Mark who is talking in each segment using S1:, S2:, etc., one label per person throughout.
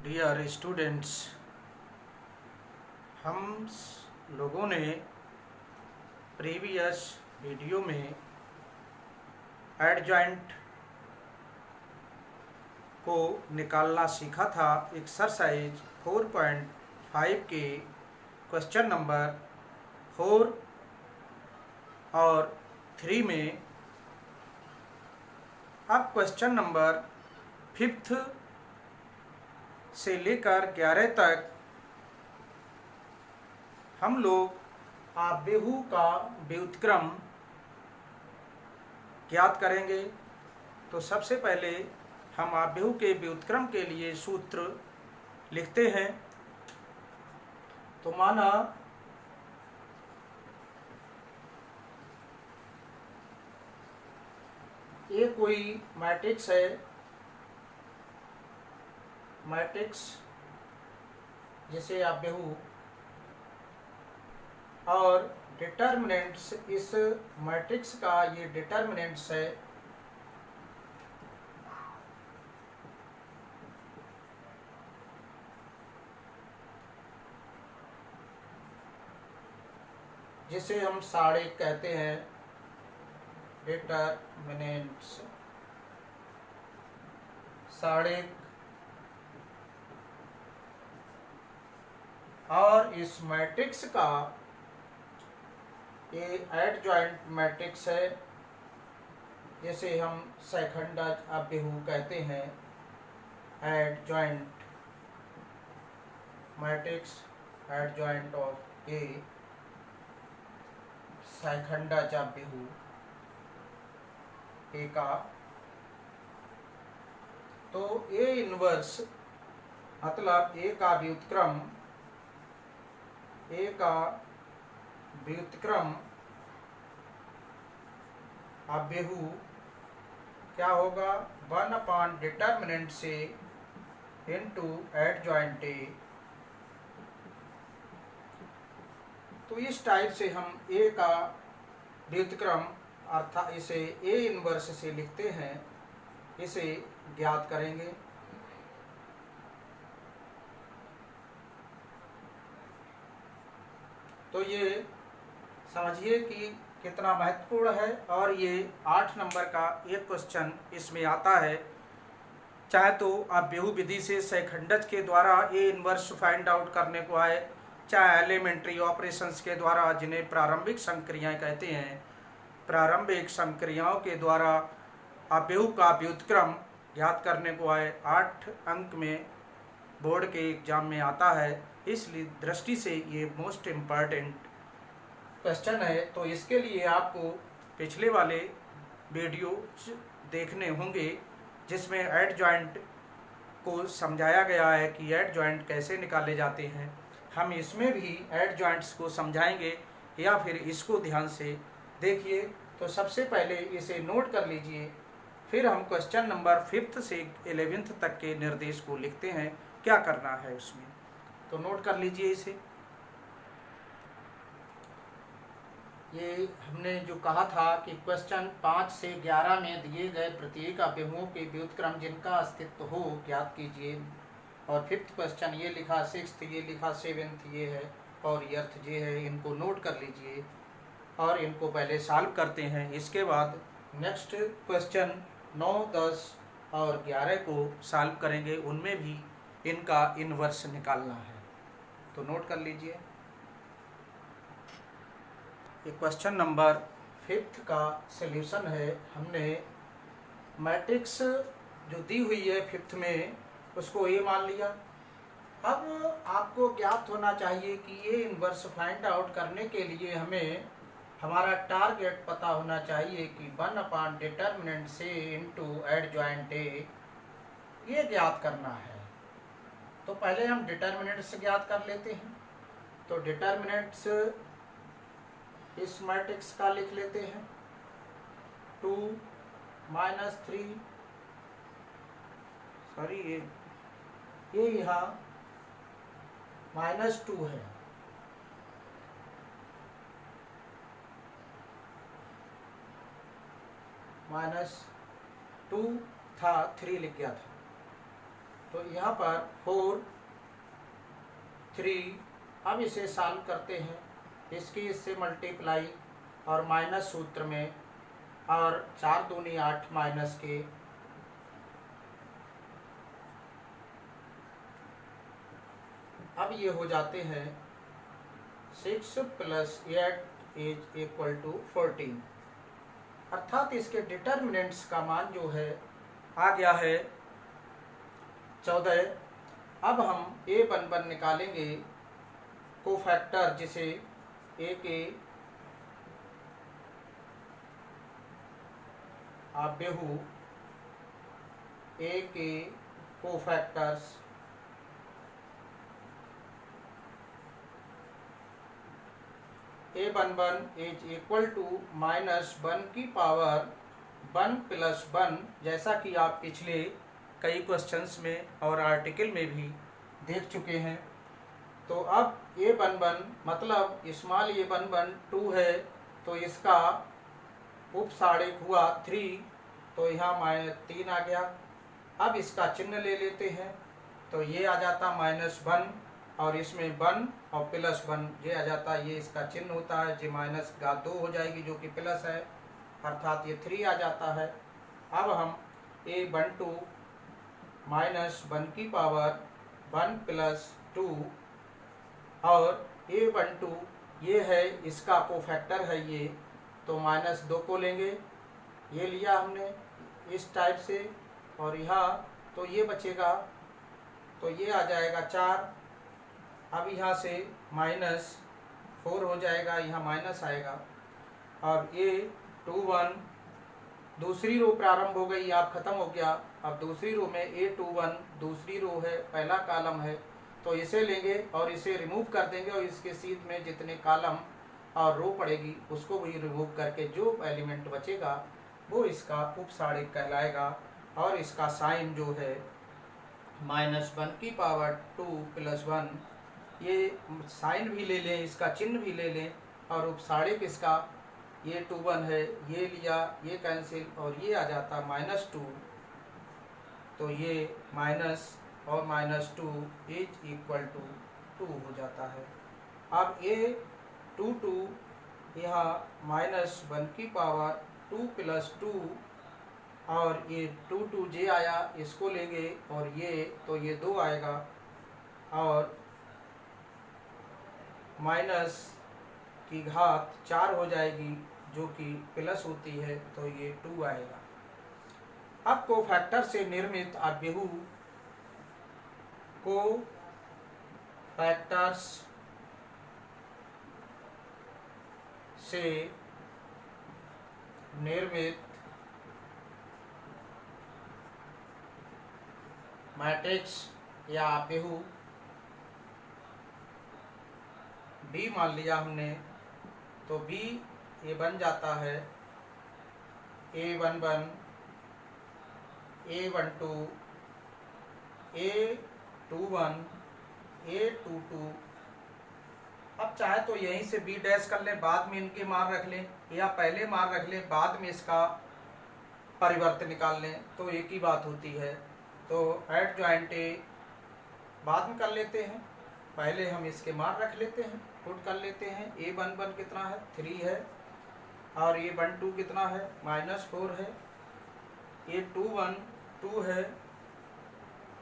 S1: Dear students, हम लोगों ने प्रीवियस वीडियो में एडजॉइंट को निकालना सीखा था। एक्सरसाइज 4.5 के क्वेश्चन नंबर 4 और 3 में अब क्वेश्चन नंबर 5 से लेकर 11 तक हम लोग आव्यूह का व्युत्क्रम ज्ञात करेंगे। तो सबसे पहले हम आव्यूह के व्युत्क्रम के लिए सूत्र लिखते हैं। तो माना ये कोई मैट्रिक्स है, मैट्रिक्स जिसे आव्यूह, और डिटर्मिनेंट्स इस मैट्रिक्स का ये डिटर्मिनेंट्स है। जिसे हम सारे कहते हैं, डिटर्मिनेंट्स सारे। और इस मैट्रिक्स का ये एडजॉइंट मैट्रिक्स है, जिसे हम सैखंडज आव्यूह कहते हैं। एडजॉइंट मैट्रिक्स, एडजॉइंट ऑफ ए सैखंडज आव्यूह ए का। तो ए इनवर्स मतलब ए का व्युत्क्रम, ए का व्युत्क्रम आव्यूह क्या होगा? 1 डिटर्मिनेंट से इनटू एडजॉइंट ए। तो इस टाइप से हम ए का व्युत्क्रम अर्थात इसे ए इनवर्स से लिखते हैं, इसे ज्ञात करेंगे। तो ये समझिए कि कितना महत्वपूर्ण है। और ये 8 नंबर का एक क्वेश्चन इसमें आता है। चाहे तो आव्यूह विधि से सैखंडज के द्वारा ए इनवर्स फाइंड आउट करने को आए, चाहे एलिमेंट्री ऑपरेशंस के द्वारा, जिन्हें प्रारंभिक संक्रियाएं कहते हैं, प्रारंभिक संक्रियाओं के द्वारा आव्यूह का व्युत्क्रम ज्ञात करने को आए। 8 अंक में बोर्ड के एग्जाम में आता है, इसलिए दृष्टि से ये मोस्ट इम्पॉर्टेंट क्वेश्चन है। तो इसके लिए आपको पिछले वाले वीडियो देखने होंगे, जिसमें एडजॉइंट को समझाया गया है कि एडजॉइंट कैसे निकाले जाते हैं। हम इसमें भी एडजॉइंट्स को समझाएंगे, या फिर इसको ध्यान से देखिए। तो सबसे पहले इसे नोट कर लीजिए, फिर हम क्वेश्चन नंबर 5 से 11th तक के निर्देश को लिखते हैं, क्या करना है उसमें। तो नोट कर लीजिए इसे। ये हमने जो कहा था कि क्वेश्चन 5 से 11 में दिए गए प्रत्येक आव्यूहों के व्युत्क्रम जिनका अस्तित्व हो ज्ञात कीजिए। और 5th क्वेश्चन ये लिखा, 6th ये लिखा, 7th ये है, और 8th ये है। इनको नोट कर लीजिए और इनको पहले सॉल्व करते हैं। इसके बाद नेक्स्ट क्वेश्चन 9, 10 और 11 को सॉल्व करेंगे, उनमें भी इनका इनवर्स निकालना है। तो नोट कर लीजिए। ये क्वेश्चन नंबर 5 का सॉल्यूशन है। हमने मैट्रिक्स जो दी हुई है 5th में, उसको ए मान लिया। अब आपको ज्ञात होना चाहिए कि ये इनवर्स फाइंड आउट करने के लिए हमें हमारा टारगेट पता होना चाहिए कि 1 डिटर्मिनेंट से इनटू एडजॉइंट ए, ये ज्ञात करना है। तो पहले हम डिटर्मिनेंट्स ज्ञात कर लेते हैं। तो डिटर्मिनेंट्स इस मैट्रिक्स का लिख लेते हैं। 2 - 3, सॉरी ये यहाँ -2 है, -2 था, 3 लिख गया था। तो यहाँ पर 4 3, अब इसे सॉल्व करते हैं, इसकी इससे मल्टीप्लाई और माइनस सूत्र में, और 4 दूनी 8 माइनस के, अब ये हो जाते हैं 6 + 8 इज इक्वल टू 14, अर्थात इसके डिटर्मिनेंट्स का मान जो है आ गया है 14। अब हम a11 निकालेंगे, कोफैक्टर जिसे a के आव्यूह, a के cofactors a11 is equal to -1 की पावर 1 + 1, जैसा कि आप पिछले कई क्वेश्चंस में और आर्टिकल में भी देख चुके हैं। तो अब a11 मतलब स्मॉल a11 2 है, तो इसका उपसाड़क हुआ 3, तो यहाँ -3 आ गया। अब इसका चिन्ह ले लेते हैं, तो ये आ जाता -1, और इसमें 1 और +1 ये आ जाता, ये इसका चिन्ह होता है, जो माइनस का 2 हो जाएगी जो कि प्लस है, अर्थात ये 3 आ जाता है। अब हम a12 -1 की पावर 1 + 2, और a12 ये है, इसका कोफैक्टर है ये, तो -2 को लेंगे, ये लिया हमने इस टाइप से, और यहाँ तो ये बचेगा, तो ये आ जाएगा 4। अब यहाँ से -4 हो जाएगा, यहाँ माइनस आएगा। अब a21 दूसरी रो प्रारंभ हो गई, आप खत्म हो गया। अब दूसरी रो में a21 दूसरी रो है, पहला कॉलम है, तो इसे लेंगे और इसे रिमूव कर देंगे, और इसके सीध में जितने कॉलम और रो पड़ेगी उसको भी रिमूव करके जो एलिमेंट बचेगा वो इसका उपसाड़क कहलाएगा, और इसका साइन जो है -1 की पावर 2 + 1, ये साइन भी ले लें, इसका चिन्ह भी ले लें, और उपसाड़क इसका ये 21 है, ये लिया, ये कैंसिल, और ये आ जाता -2, तो ये माइनस और -2 इज इक्वल टू 2 हो जाता है। अब a22 यहाँ -1 की पावर 2 + 2, और ये 2 आया, इसको लेंगे, और ये तो ये 2 आएगा, और माइनस की घात 4 हो जाएगी जो कि प्लस होती है, तो ये 2 आएगा। अब कोफैक्टर से निर्मित आव्यूह कोफैक्टर्स से निर्मित मैट्रिक्स या आव्यूह B मान लिया हमने, तो B ये बन जाता है a11 a12 a21 a22। अब चाहे तो यहीं से B डैश कर लें, बाद में इनके मान रख लें, या पहले मान रख लें, बाद में इसका परिवर्तन निकाल लें, तो एक ही बात होती है। तो एड जॉइंट ए बाद में कर लेते हैं, पहले हम इसके मान रख लेते हैं, पुट कर लेते हैं। a11 कितना है 3 है, और a12 कितना है -4 है, a21 2 है,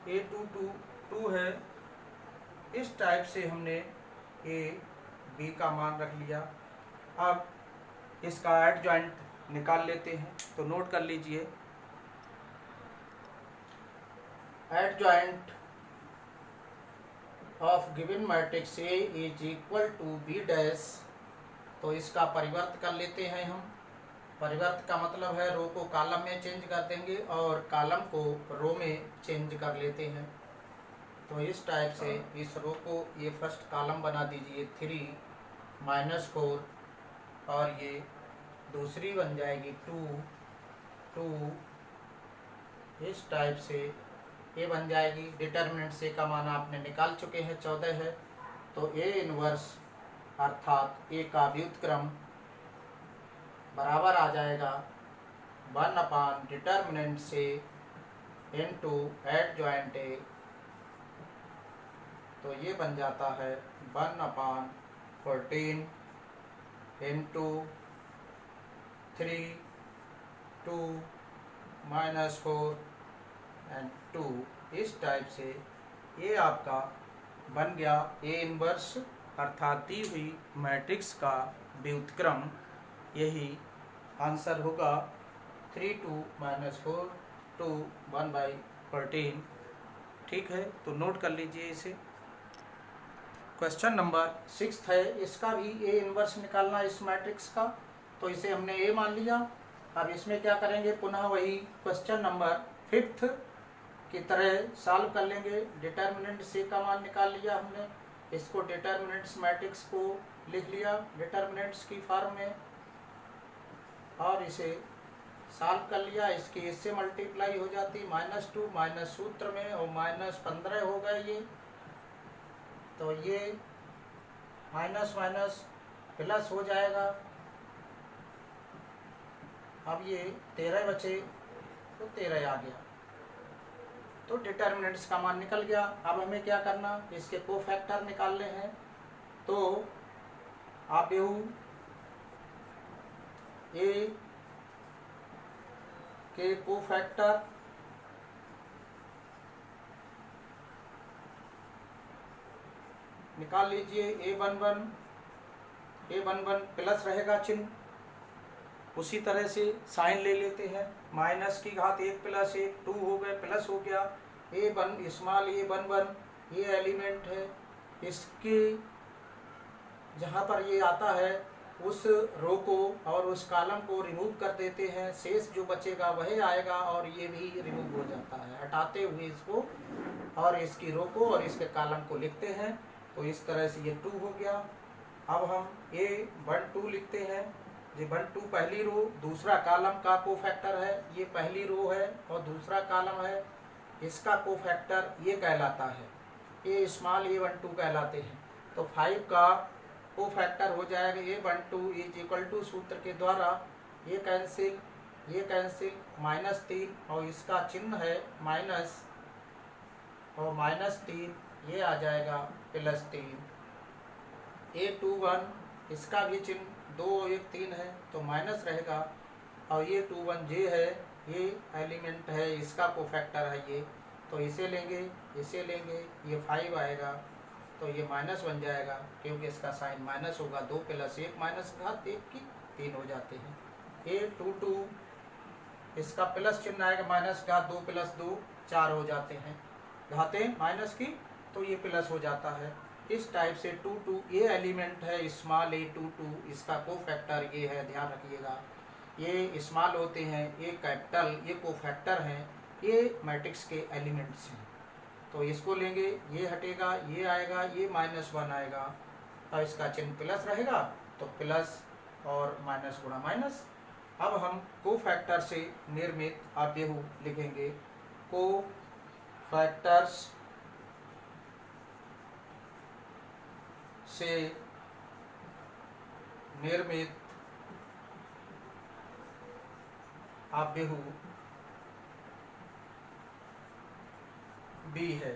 S1: a22 2 है। इस टाइप से हमने a b का मान रख लिया। अब इसका एड जॉइंट निकाल लेते हैं, तो नोट कर लीजिए, adjoint of given matrix A is equal to B dash. तो इसका परिवर्त कर लेते हैं हम। परिवर्त का मतलब है रो को कॉलम में चेंज कर देंगे और कॉलम को रो में चेंज कर लेते हैं। तो इस टाइप से इस रो को ये फर्स्ट कॉलम बना दीजिए 3 -4, और ये दूसरी बन जाएगी 2 इस टाइप से ये बन जाएगी। डिटर्मिनेंट से का मान आपने निकाल चुके हैं, 14 है। तो A इनवर्स अर्थात A का व्युत्क्रम बराबर आ जाएगा 1 डिटर्मिनेंट से इनटू एड जॉइंट A तो ये बन जाता है 1/14 इंटू 3 2 -4 एंड 2। इस टाइप से ये आपका बन गया ए इनवर्स, अर्थात दी हुई मैट्रिक्स का व्युत्क्रम। यही आंसर होगा 3 2 -4 2 1/14। ठीक है, तो नोट कर लीजिए इसे। क्वेश्चन नंबर 6 है, इसका भी ए इनवर्स निकालना इस मैट्रिक्स का। तो इसे हमने ए मान लिया। अब इसमें क्या करेंगे, पुनः वही क्वेश्चन नंबर 5 की तरह सॉल्व कर लेंगे। डिटर्मिनेंट से का मान निकाल लिया हमने, इसको डिटर्मिनेंट्स मैट्रिक्स को लिख लिया डिटर्मिनेंट्स की फॉर्म में, और इसे सॉल्व कर लिया। इसकी इससे मल्टीप्लाई हो जाती -2 माइनस सूत्र में, और -15 हो गए ये। तो ये माइनस माइनस प्लस हो जाएगा। अब ये 13 बचे तो 13 आ गया, तो डिटर्मिनेंट्स का मान निकल गया। अब हमें क्या करना, इसके कोफैक्टर निकालने हैं। तो आप ए के कोफैक्टर निकाल लीजिए। A11 प्लस रहेगा चिन्ह, उसी तरह से साइन ले लेते हैं। माइनस की घात 1 + 1 2 हो गए, प्लस हो गया। स्मॉल a11 ये एलिमेंट है, इसके जहाँ पर ये आता है उस रो को और उस कॉलम को रिमूव कर देते हैं। शेष जो बचेगा वही आएगा, और ये भी रिमूव हो जाता है हटाते हुए इसको, और इसकी रो को और इसके कॉलम को लिखते हैं। तो इस तरह से ये 2 हो गया। अब हम A12 लिखते हैं। ये 12 पहली रो, दूसरा कॉलम का कोफैक्टर है। ये पहली रो है और दूसरा कॉलम है, इसका कोफैक्टर ये कहलाता है, ये स्मॉल A12 कहलाते हैं। तो 5 का कोफैक्टर हो जाएगा A12 = सूत्र के द्वारा ये कैंसिल -3, और इसका चिन्ह है माइनस, और -3 ये आ जाएगा +3। A21 इसका भी चिन्ह 2 और 1 3 है, तो माइनस रहेगा। और ये 21 जे है, ये एलिमेंट है, इसका कोफैक्टर है ये, तो इसे लेंगे ये 5 आएगा, तो ये माइनस बन जाएगा, क्योंकि इसका साइन माइनस होगा। 2 + 1 -1 की 3 हो जाते हैं। A22 इसका प्लस चिन्ह आएगा, माइनस का 2 + 2 4 हो जाते हैं, घातें माइनस की, तो ये प्लस हो जाता है। इस टाइप से 22 ये एलिमेंट है, स्मॉल A22, इसका कोफैक्टर ये है, ध्यान रखिएगा। ये स्मॉल होते हैं, ये कैपिटल, ये कोफैक्टर हैं, ये मैट्रिक्स के एलिमेंट्स हैं। तो इसको लेंगे, ये हटेगा, ये आएगा, ये -1 आएगा, और इसका चिन्ह प्लस रहेगा, तो प्लस और माइनस गुणा माइनस। अब हम कोफैक्टर से निर्मित आव्यूह लिखेंगे। कोफैक्टर्स से निर्मित आव्यूह B है।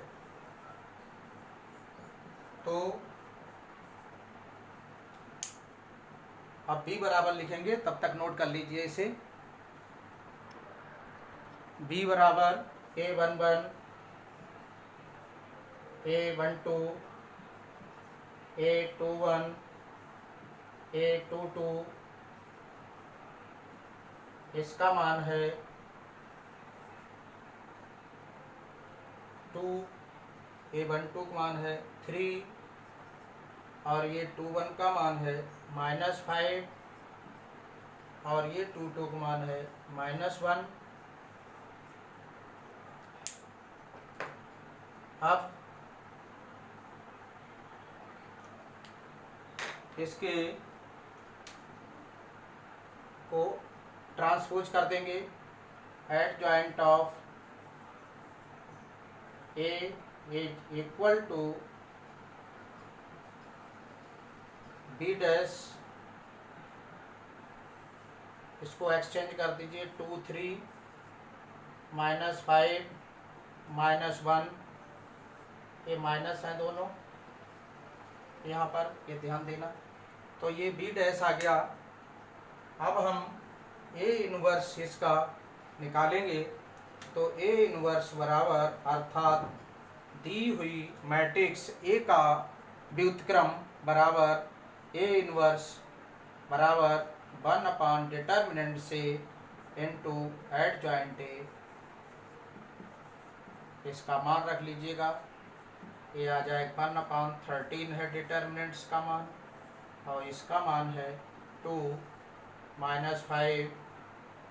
S1: तो अब B बराबर लिखेंगे, तब तक नोट कर लीजिए इसे। B बराबर A11 A12 A21 A22, इसका मान है 2, A12 का मान है 3, और ये 21 का मान है -5, और ये 22 का मान है -1। अब इसके को ट्रांसपोज कर देंगे। Adjoint of A = B dash, इसको एक्सचेंज कर दीजिए। 2 3 -5 -1 ये माइनस हैं दोनों यहाँ पर, ये ध्यान देना। तो ये बी डैश आ गया। अब हम ए इनवर्स इसका निकालेंगे। तो ए इनवर्स बराबर, अर्थात दी हुई मैट्रिक्स ए का व्युत्क्रम बराबर ए इनवर्स बराबर 1 डिटर्मिनेंट से इनटू एडजॉइंट ए। इसका मान रख लीजिएगा, ये आ जाएगा 1/13 है डिटर्मिनेंट्स का मान, और इसका मान है 2 -5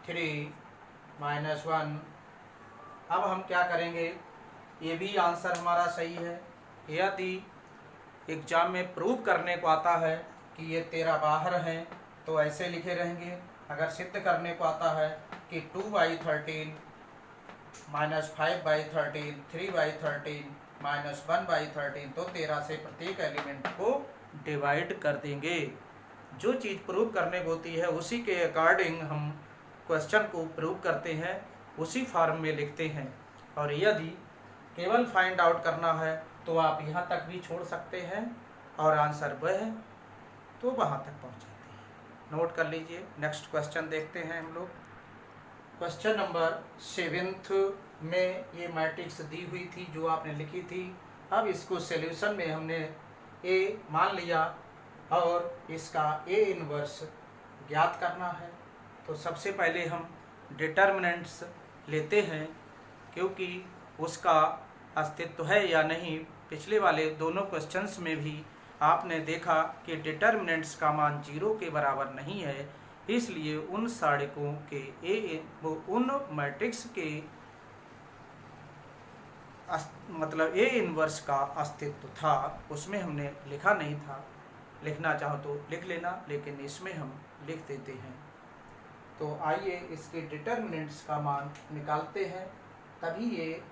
S1: 3 -1। अब हम क्या करेंगे, ये भी आंसर हमारा सही है। यदि एग्जाम में प्रूव करने को आता है कि ये 13 बाहर हैं तो ऐसे लिखे रहेंगे। अगर सिद्ध करने को आता है कि 2/13 -5/13 3/13 -1/13, तो 13 से प्रत्येक एलिमेंट को डिवाइड कर देंगे। जो चीज़ प्रूव करने को होती है उसी के अकॉर्डिंग हम क्वेश्चन को प्रूव करते हैं, उसी फॉर्म में लिखते हैं। और यदि केवल फाइंड आउट करना है तो आप यहाँ तक भी छोड़ सकते हैं और आंसर वह है तो वहाँ तक पहुँच जाते हैं। नोट कर लीजिए। नेक्स्ट क्वेश्चन देखते हैं हम लोग। क्वेश्चन नंबर 7 में ये मैट्रिक्स दी हुई थी जो आपने लिखी थी। अब इसको सॉल्यूशन में हमने ए मान लिया और इसका ए इनवर्स ज्ञात करना है। तो सबसे पहले हम डिटर्मिनेंट्स लेते हैं, क्योंकि उसका अस्तित्व है या नहीं। पिछले वाले दोनों क्वेश्चंस में भी आपने देखा कि डिटर्मिनेंट्स का मान 0 के बराबर नहीं है, इसलिए उन सारणिकों के उन मैट्रिक्स के मतलब ए इनवर्स का अस्तित्व था, उसमें हमने लिखा नहीं था। लिखना चाहो तो लिख लेना, लेकिन इसमें हम लिख देते हैं। तो आइए इसके डिटर्मिनेंट्स का मान निकालते हैं, तभी ये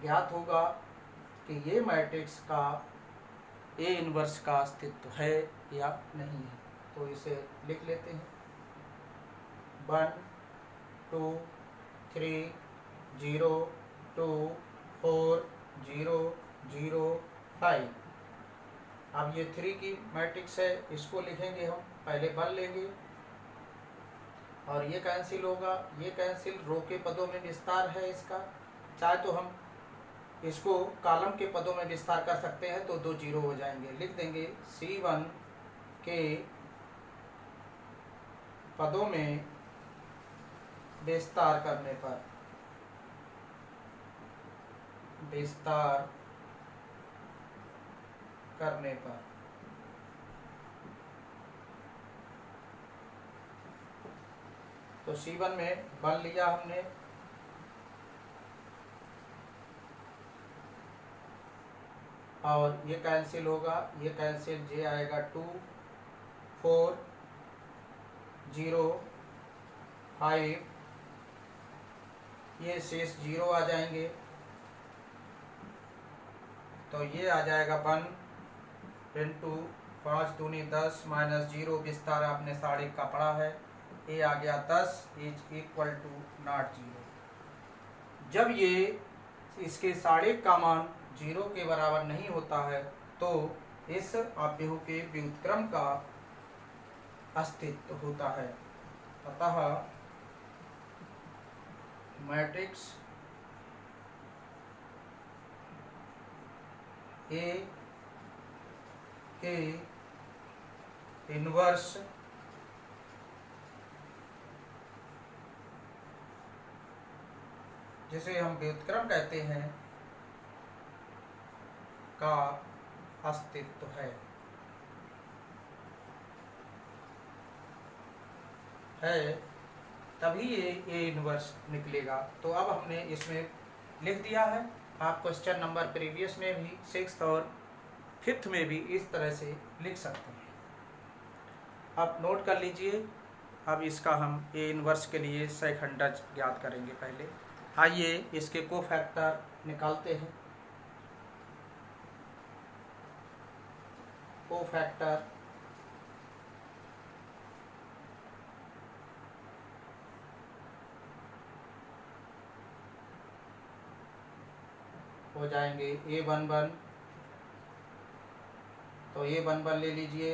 S1: ज्ञात होगा कि ये मैट्रिक्स का ए इनवर्स का अस्तित्व है या नहीं है। तो इसे लिख लेते हैं। 1 2 3 0 2 4 0 0 5। अब ये 3 की मैट्रिक्स है, इसको लिखेंगे हम। पहले 1 लेंगे और ये कैंसिल होगा, ये कैंसिल, रो के पदों में विस्तार है इसका। चाहे तो हम इसको कॉलम के पदों में विस्तार कर सकते हैं, तो 2 0 हो जाएंगे। लिख देंगे C1 के पदों में विस्तार करने पर, विस्तार करने पर तो C1 में 1 लिया हमने, और ये कैंसिल होगा, ये कैंसिल, जे आएगा 2 4 0 5, ये शेष 0 आ जाएंगे। तो ये आ जाएगा 1 इंटू 5 दूनी 10 -0, विस्तार आपने साढ़े का पढ़ा है। ये आ गया 10 इज इक्वल टू नॉट 0। जब ये इसके साढ़े का मान 0 के बराबर नहीं होता है तो इस अवयव के व्युत्क्रम का अस्तित्व होता है। अतः मैट्रिक्स ए के इनवर्स जिसे हम व्युत्क्रम कहते हैं का अस्तित्व है तभी ये ए इनवर्स निकलेगा। तो अब हमने इसमें लिख दिया है। आप क्वेश्चन नंबर प्रीवियस में भी 6th और 5th में भी इस तरह से लिख सकते हैं। आप नोट कर लीजिए। अब इसका हम ए इनवर्स के लिए सैखंडज ज्ञात करेंगे। पहले आइए इसके कोफैक्टर निकालते हैं। कोफैक्टर हो हो जाएंगे A11, तो A11 ले लीजिए।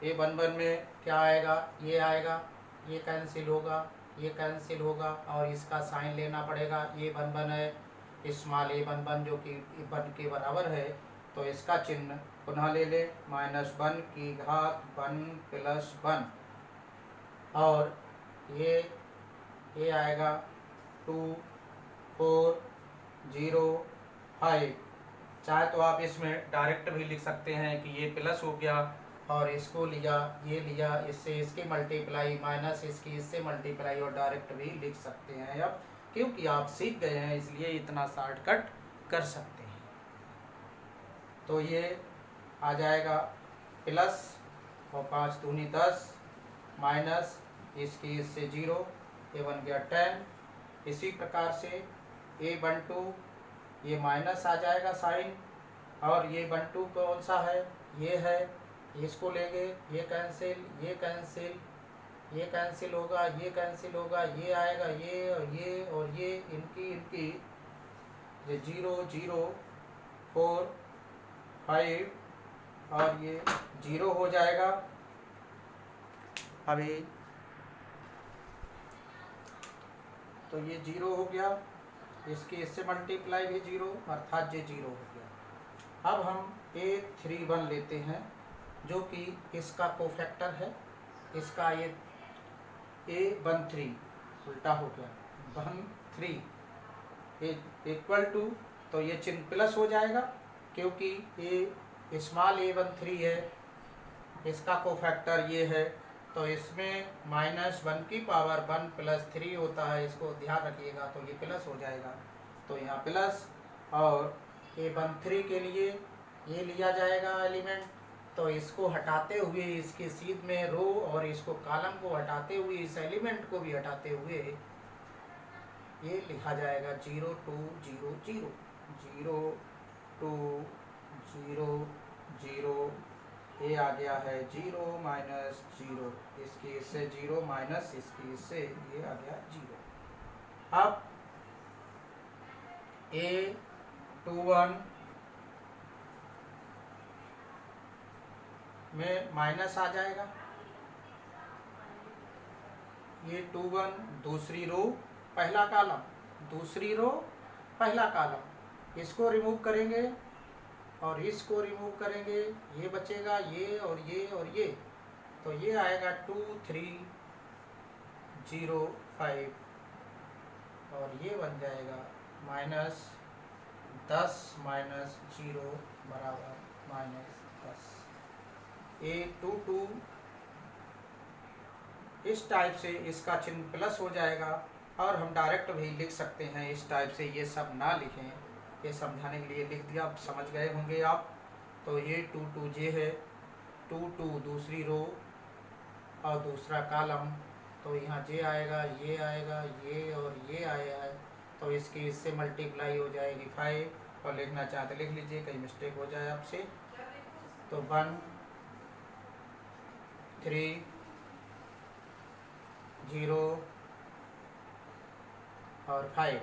S1: A11 में क्या आएगा, ये आएगा, ये कैंसिल होगा, ये कैंसिल होगा और इसका साइन लेना पड़ेगा। A11 है, स्मॉल A11 जो कि 1 के बराबर है, तो इसका चिन्ह पुनः ले ले, -1 की घात 1 + 1 और ये आएगा 2 4 0 5। चाहे तो आप इसमें डायरेक्ट भी लिख सकते हैं कि ये प्लस हो गया और इसको लिया, ये लिया, इससे इसकी मल्टीप्लाई माइनस इसकी इससे मल्टीप्लाई, और डायरेक्ट भी लिख सकते हैं। अब क्योंकि आप सीख गए हैं इसलिए इतना शॉर्टकट कर सकते हैं। तो ये आ जाएगा प्लस और 5 दूनी 10 माइनस इसकी इससे 0, ये बन गया 10। इसी प्रकार से A12 ये माइनस आ जाएगा साइन, और ये 12 कौन सा है, ये है, इसको लेंगे, ये कैंसिल, ये कैंसिल, ये कैंसिल होगा, ये कैंसिल होगा, ये आएगा, ये और ये और ये इनकी ये 0 0 4 5 और ये 0 हो जाएगा। अभी तो ये 0 हो गया, इसकी इससे मल्टीप्लाई भी 0, अर्थात ये 0 हो गया। अब हम A31 लेते हैं जो कि इसका कोफैक्टर है, इसका ये A13 उल्टा हो गया 13 इक्वल टू, तो ये चिन्ह प्लस हो जाएगा क्योंकि ये स्मॉल A13 है, इसका कोफैक्टर ये है, तो इसमें -1 की पावर 1 + 3 होता है, इसको ध्यान रखिएगा, तो ये प्लस हो जाएगा। तो यहाँ प्लस, और A13 के लिए ये लिया जाएगा एलिमेंट, तो इसको हटाते हुए इसके सीध में रो और इसको कॉलम को हटाते हुए इस एलिमेंट को भी हटाते हुए ये लिखा जाएगा 0 2 0 0 0 2 0 0। ये आ गया है 0 - 0, इसकी इससे 0 माइनस इसकी इससे, ये आ गया 0। अब A21 में माइनस आ जाएगा, ये 21 दूसरी रो पहला कॉलम, दूसरी रो पहला कॉलम, इसको रिमूव करेंगे और इसको रिमूव करेंगे, ये बचेगा, ये और ये और ये, तो ये आएगा 2 3 0 5 और ये बन जाएगा -10 - 0 बराबर -10। A22 इस टाइप से इसका चिन्ह प्लस हो जाएगा, और हम डायरेक्ट भी लिख सकते हैं इस टाइप से, ये सब ना लिखें, ये समझाने के लिए लिख दिया, आप समझ गए होंगे आप। तो ये 2 2 जे है, 2 2 दूसरी रो और दूसरा कॉलम, तो यहाँ जे आएगा, ये आएगा, ये और ये आया है, तो इसकी इससे मल्टीप्लाई हो जाएगी 5, और लिखना चाहते लिख लीजिए, कहीं मिस्टेक हो जाए आपसे। तो 1 3 0 और 5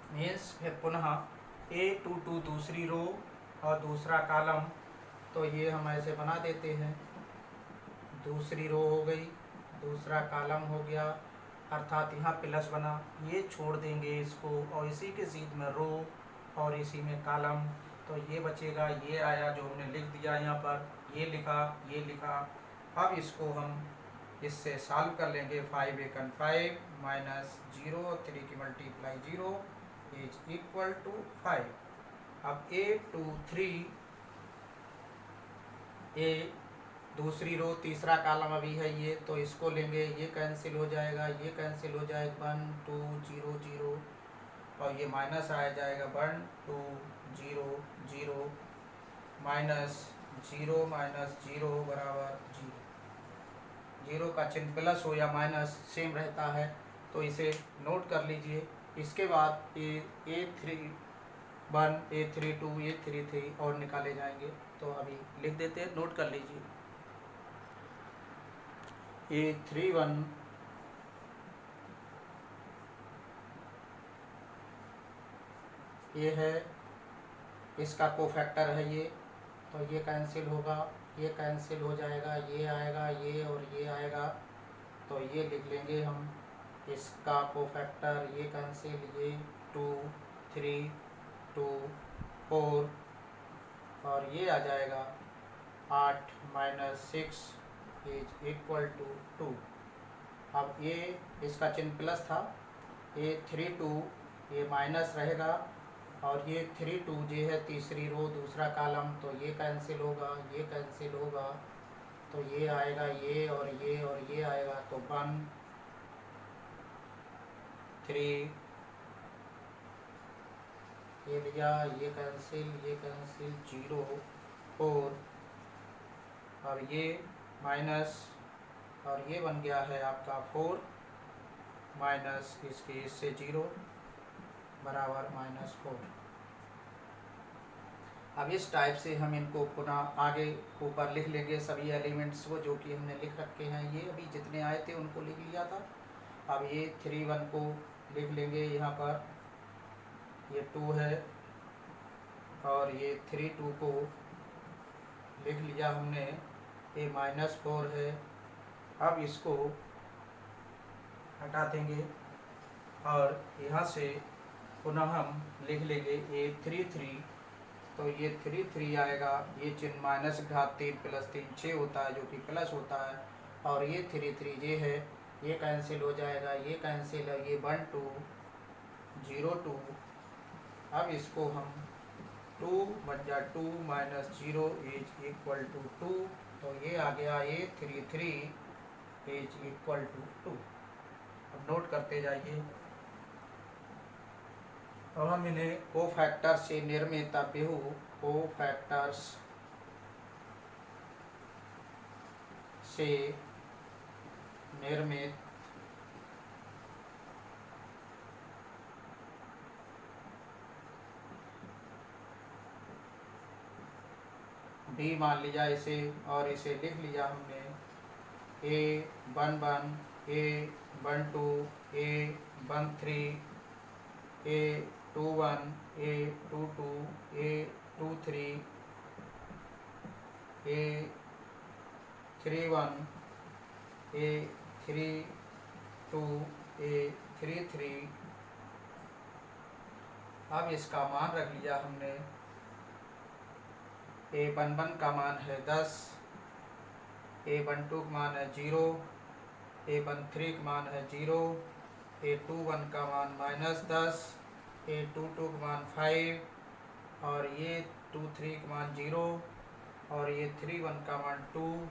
S1: मीन्स फिर पुनः A22 दूसरी रो और दूसरा कॉलम, तो ये हम ऐसे बना देते हैं, दूसरी रो हो गई, दूसरा कॉलम हो गया, अर्थात यहाँ प्लस बना, ये छोड़ देंगे इसको और इसी के सीध में रो और इसी में कॉलम, तो ये बचेगा, ये आया जो हमने लिख दिया यहाँ पर, ये लिखा, ये लिखा। अब इसको हम इससे सॉल्व कर लेंगे, 5 1 5 -0 3 की मल्टीप्लाई 0 इज इक्वल टू 5। अब A23 ए दूसरी रो तीसरा कॉलम अभी है ये, तो इसको लेंगे, ये कैंसिल हो जाएगा, ये कैंसिल हो जाएगा, 1 2 0 0 और ये माइनस आ जाएगा 1 2 0 0 -0 -0 बराबर 0। 0 का चिन्ह प्लस हो या माइनस सेम रहता है, तो इसे नोट कर लीजिए। इसके बाद A31 A32 A33 और निकाले जाएंगे, तो अभी लिख देते हैं, नोट कर लीजिए। A31 ये है, इसका कोफैक्टर है ये, तो ये कैंसिल होगा, ये कैंसिल हो जाएगा, ये आएगा, ये और ये आएगा, तो ये लिख लेंगे हम, इसका कोफैक्टर, ये कैंसिल, ये 2 3 2 4 और ये आ जाएगा 8 - 6 इज इक्वल टू 2। अब ये इसका चिन्ह प्लस था, ये 3 2 ये माइनस रहेगा और ये 3 2 ये है तीसरी रो दूसरा कॉलम, तो ये कैंसिल होगा, ये कैंसिल होगा, तो ये आएगा, ये और ये और ये आएगा, तो 1 3 ये लिया, ये कैंसिल, ये कैंसिल, 0 4 और ये माइनस और ये बन गया है आपका 4 माइनस इसके इससे 0 बराबर -4। अब इस टाइप से हम इनको पुनः आगे ऊपर लिख लेंगे सभी एलिमेंट्स को जो कि हमने लिख रखे हैं। ये अभी जितने आए थे उनको लिख लिया था। अब ये 3 1 को लिख लेंगे यहाँ पर, ये 2 है और ये 3 2 को लिख लिया हमने, ये -4 है। अब इसको हटा देंगे और यहाँ से पुनः हम लिख लेंगे ये 3 3, तो ये 3 3 आएगा, ये चिन्ह माइनस घात 3 + 3 6 होता है जो कि प्लस होता है, और ये 3 3 ये है, ये कैंसिल हो जाएगा, ये कैंसिल है, ये 1 2 0 2। अब इसको हम 2 बन जा 2 - 0 इज इक्वल टू 2, तो ये आ गया, ये 3 3 इज इक्वल टू 2। अब नोट करते जाइए। अब हम इन्हें कोफैक्टर से निर्मित अव्ययु कोफैक्टर्स से निर्मित डी मान लिया इसे और इसे लिख लिया हमने, A11 A12 A13 A21 A22 A23 A31 A32 A33। अब इसका मान रख लिया हमने, A11 का मान है 10, A12 का मान है 0, A13 का मान है 0, A21 का मान -10, A22 का मान 5 और ये 23 का मान 0 और ये 31 का मान 2,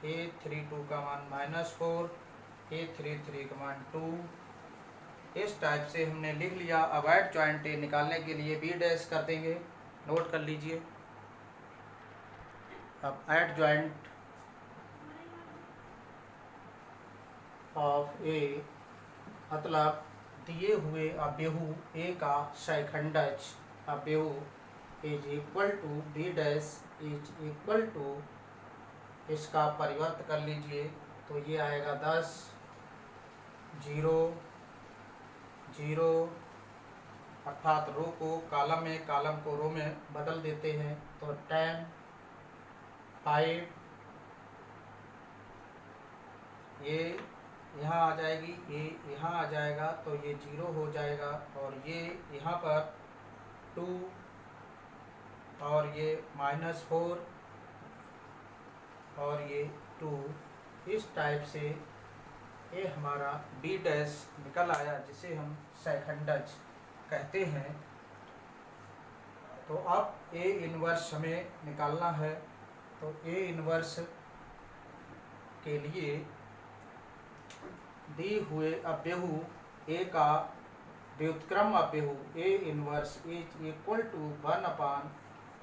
S1: A32 का मान -4, A33 का मान 2। इस टाइप से हमने लिख लिया। अब एड जॉइंट निकालने के लिए B' कर देंगे, नोट कर लीजिए। अब एड जॉइंट ऑफ A मतलब दिए हुए अव्ययु A का शैखंडज अव्ययु is equal to B' is equal to, इसका परिवर्त कर लीजिए तो ये आएगा 10 0 0, अर्थात रो को कॉलम में, कॉलम को रो में बदल देते हैं, तो 10 5 ये यहाँ आ जाएगी, ये यहाँ आ जाएगा, तो ये 0 हो जाएगा और ये यहाँ पर 2 और ये -4 और ये 2। इस टाइप से ये हमारा B' निकल आया जिसे हम शैखंडज कहते हैं। तो अब A इनवर्स हमें निकालना है, तो A इनवर्स के लिए दी हुए अव्ययु A का व्युत्क्रम अव्ययु A inverse is equal to 1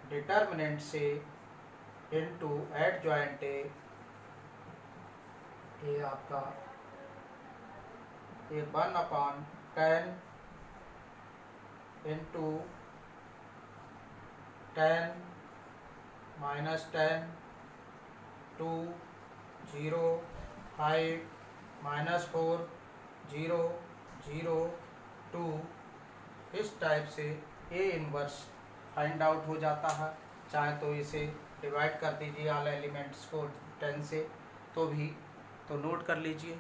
S1: determinant से इनटू एडजॉइंट A, ये आपका ये 1/10 इनटू 10 -10 2 0 5 -4 0 0 2। इस टाइप से ए इनवर्स फाइंड आउट हो जाता है। चाहे तो इसे डिवाइड कर दीजिए ऑल एलिमेंट्स को 10 से, तो भी तो नोट कर लीजिए।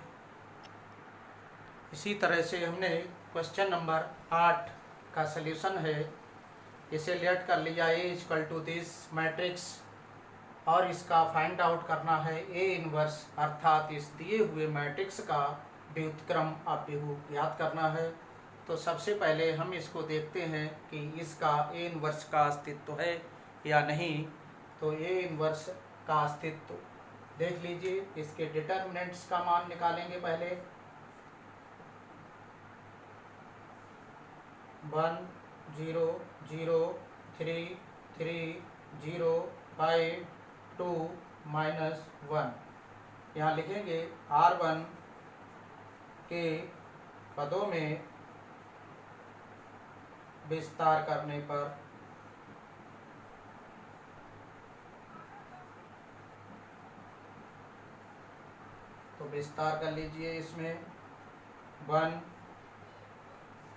S1: इसी तरह से हमने क्वेश्चन नंबर 8 का सल्यूशन है, इसे लेट कर लिया ए इक्वल टू दिस मैट्रिक्स, और इसका फाइंड आउट करना है ए इनवर्स, अर्थात इस दिए हुए मैट्रिक्स का व्युत्क्रम अव्यूह ज्ञात करना है। तो सबसे पहले हम इसको देखते हैं कि इसका ए इनवर्स का अस्तित्व है या नहीं। तो ए इनवर्स का अस्तित्व देख लीजिए, इसके डिटर्मिनेंट्स का मान निकालेंगे पहले। 1 0 0 3 3 0 5 2 -1। यहाँ लिखेंगे R1 के पदों में विस्तार करने पर तो विस्तार कर लीजिए इसमें 1,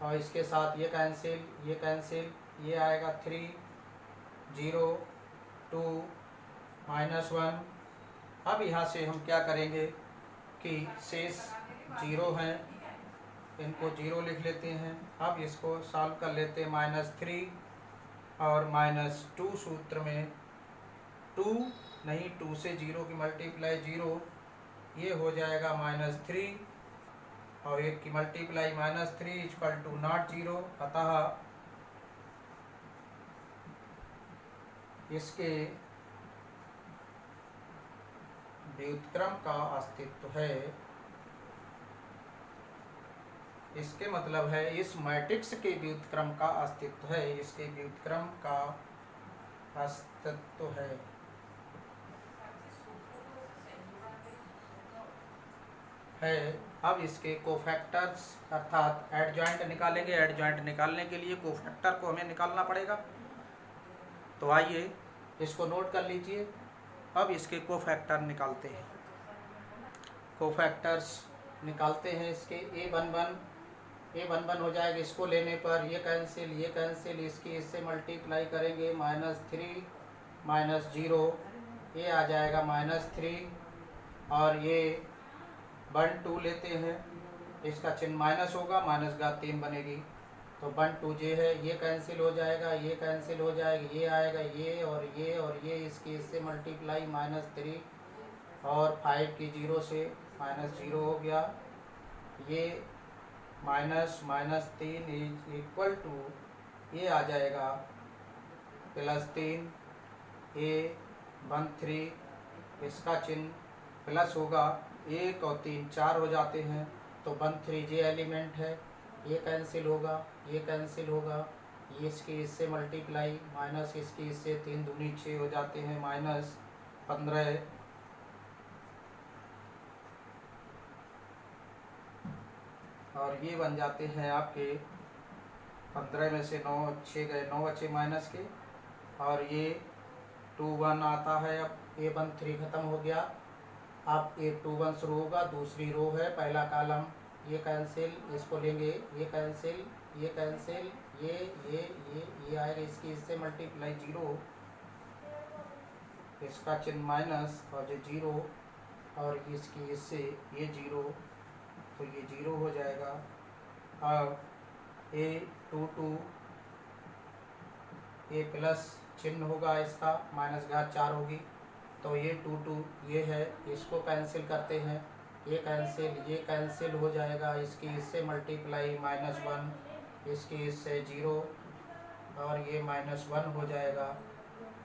S1: और इसके साथ ये कैंसिल, ये आएगा 3 0 2 -1। अब यहाँ से हम क्या करेंगे कि शेष 0 हैं, इनको 0 लिख लेते हैं। अब इसको सॉल्व कर लेते हैं। -3 और -2 सूत्र में 2 नहीं, 2 से 0 की मल्टीप्लाई 0, ये हो जाएगा -3, और 1 की मल्टीप्लाई -3 इक्वल टू नॉट 0। अतः इसके व्युत्क्रम का अस्तित्व है। इसके मतलब है इस मैट्रिक्स के व्युत्क्रम का अस्तित्व है, इसके व्युत्क्रम का अस्तित्व है। अब इसके कोफैक्टर्स अर्थात एडजॉइंट निकालेंगे। एडजॉइंट निकालने के लिए कोफैक्टर को हमें निकालना पड़ेगा। तो आइए इसको नोट कर लीजिए। अब इसके कोफैक्टर निकालते हैं। कोफैक्टर्स निकालते हैं इसके। A11 हो जाएगा, इसको लेने पर ये कैंसिल, इसकी इससे मल्टीप्लाई करेंगे -3 -0, ये आ जाएगा -3, और ये 1 2 लेते हैं, इसका चिन्ह माइनस होगा, माइनस का 3 बनेगी, तो 1 2 जे है, ये कैंसिल हो जाएगा, ये कैंसिल हो जाएगा, ये आएगा, ये और ये इसकी इससे मल्टीप्लाई -3 और 5 की 0 से -0 हो गया। ये -3 इज इक्वल टू ये आ जाएगा +3, ये 1 3, इसका चिन्ह प्लस होगा, 1 और 3 4 हो जाते हैं, तो 1 3 जे एलिमेंट है, ये कैंसिल होगा, ये कैंसिल होगा, ये इसकी इससे मल्टीप्लाई माइनस इसकी इससे 3 दूनी 6 हो जाते हैं, -15, और ये बन जाते हैं आपके 15 में से 9 6 गए, 9 बचे माइनस के, और ये 2 1 आता है। अब A13 ख़त्म हो गया, अब A21 शुरू होगा, दूसरी रो है, पहला कॉलम, ये कैंसिल, इसको लेंगे, ये कैंसिल, ये कैंसिल, ये आएगा, इसकी इससे मल्टीप्लाई 0, इसका चिन्ह माइनस और ये 0, और इसकी इससे ये 0, तो ये 0 हो जाएगा। अब A22, ये प्लस चिन्ह होगा, इसका -4 होगी, तो ये 2 ये है, इसको कैंसिल करते हैं, ये कैंसिल हो जाएगा, इसकी इससे मल्टीप्लाई -1, इसकी इससे 0, और ये -1 हो जाएगा।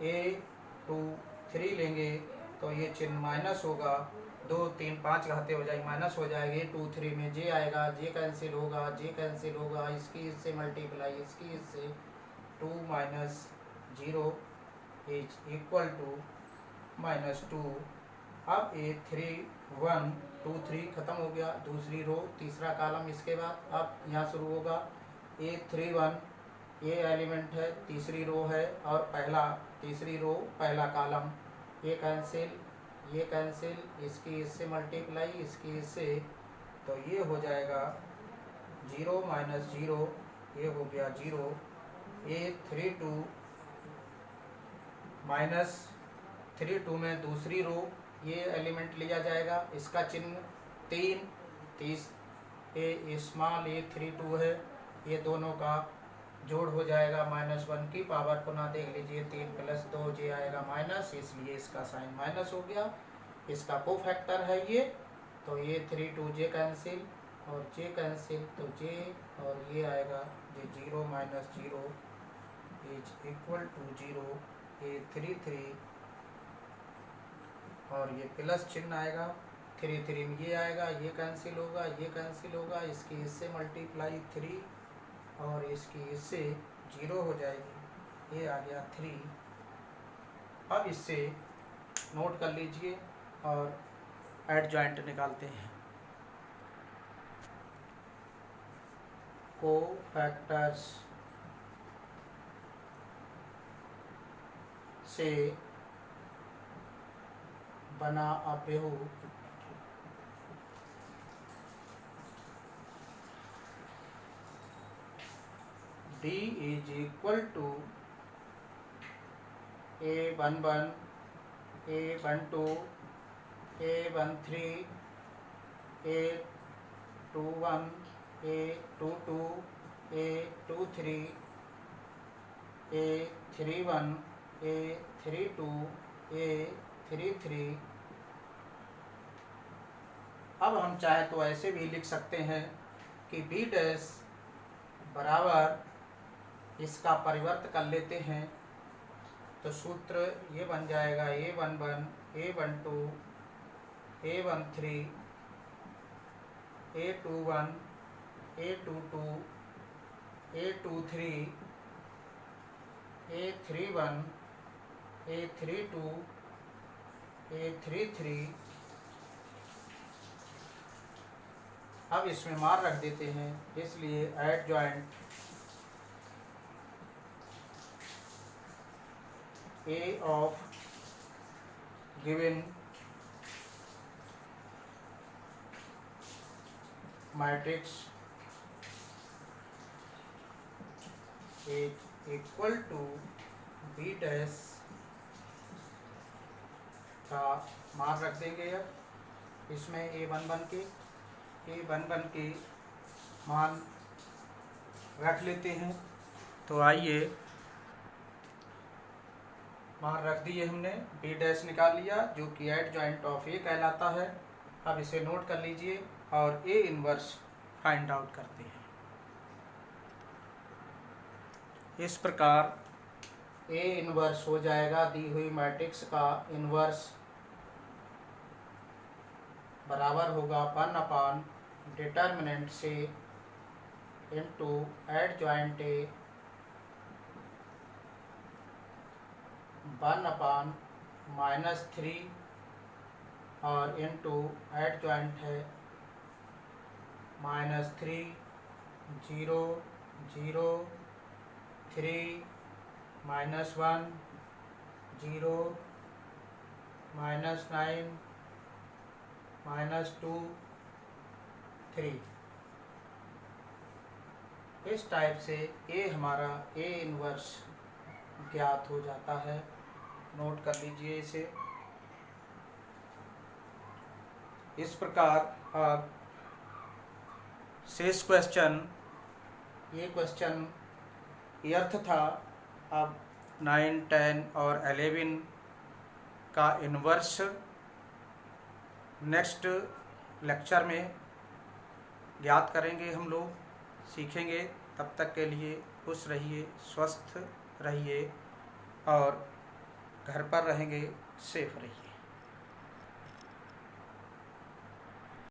S1: A23 लेंगे तो ये चिन्ह माइनस होगा, 2 3 5 घाते हो जाएगी, माइनस हो जाएगी, 2 3 में जे आएगा, जे कैंसिल होगा, इसकी इससे मल्टीप्लाई इसकी इससे 2 - 0 इज इक्वल टू -2। अब A3 1 2 3 ख़त्म हो गया, दूसरी रो, तीसरा कॉलम, इसके बाद अब यहाँ शुरू होगा A31, ये एलिमेंट है, तीसरी रो है, और तीसरी रो पहला कॉलम, ये कैंसिल, इसकी इससे मल्टीप्लाई इसकी इससे, तो ये हो जाएगा 0 - 0, ये हो गया 0, A32 माइनस 32 में दूसरी रो ये एलिमेंट लिया जाएगा, इसका चिन्ह 3, 30 ए स्मॉल A32 है, ये दोनों का जोड़ हो जाएगा -1 की पावर। पुनः देख लीजिए 3 + 2 जे आएगा माइनस, इसलिए इसका साइन माइनस हो गया। इसका कोफैक्टर है ये, तो ये 32 जे कैंसिल और जे कैंसिल, तो जे और ये आएगा जे 0 - 0 इज इक्वल टू 0 A33 और ये प्लस चिन्ह आएगा 33 में, ये आएगा, ये कैंसिल होगा, ये कैंसिल होगा, इसकी इससे मल्टीप्लाई 3 और इसकी इससे 0 हो जाएगी, ये आ गया 3। अब इससे नोट कर लीजिए और एडजॉइंट निकालते हैं। कोफैक्टर्स से बना अवयव D is equal to A11, A12, A13, A21, A22, A23, A31, A32, A33। अब हम चाहे तो ऐसे भी लिख सकते हैं कि B डैश बराबर, इसका परिवर्त कर लेते हैं तो सूत्र ये बन जाएगा A11, A12, A13, A21, A22, A23, A31, A32, A33। अब इसमें मार रख देते हैं, इसलिए adjoint A of given matrix is equal to B dash का मान रख देंगे। अब इसमें A11 के मान रख लेते हैं। तो आइए, मान रख दिए हमने, B डैश निकाल लिया जो कि एडजॉइंट ऑफ A कहलाता है। अब इसे नोट कर लीजिए और A इनवर्स फाइंड आउट करते हैं। इस प्रकार A इनवर्स हो जाएगा, दी हुई मैट्रिक्स का इनवर्स बराबर होगा 1 डिटर्मिनेंट से इनटू एडजॉइंट A 1 -3 और इनटू एडजॉइंट है -3 0 0 3 -1 0 -9 -2 3। इस टाइप से A हमारा A इनवर्स ज्ञात हो जाता है। नोट कर लीजिए इसे। इस प्रकार अब शेष क्वेश्चन, ये क्वेश्चन अर्थ था। अब 9, 10 और 11 का इन्वर्स नेक्स्ट लेक्चर में ज्ञात करेंगे, हम लोग सीखेंगे। तब तक के लिए खुश रहिए, स्वस्थ रहिए और घर पर रहेंगे, सेफ रहिए।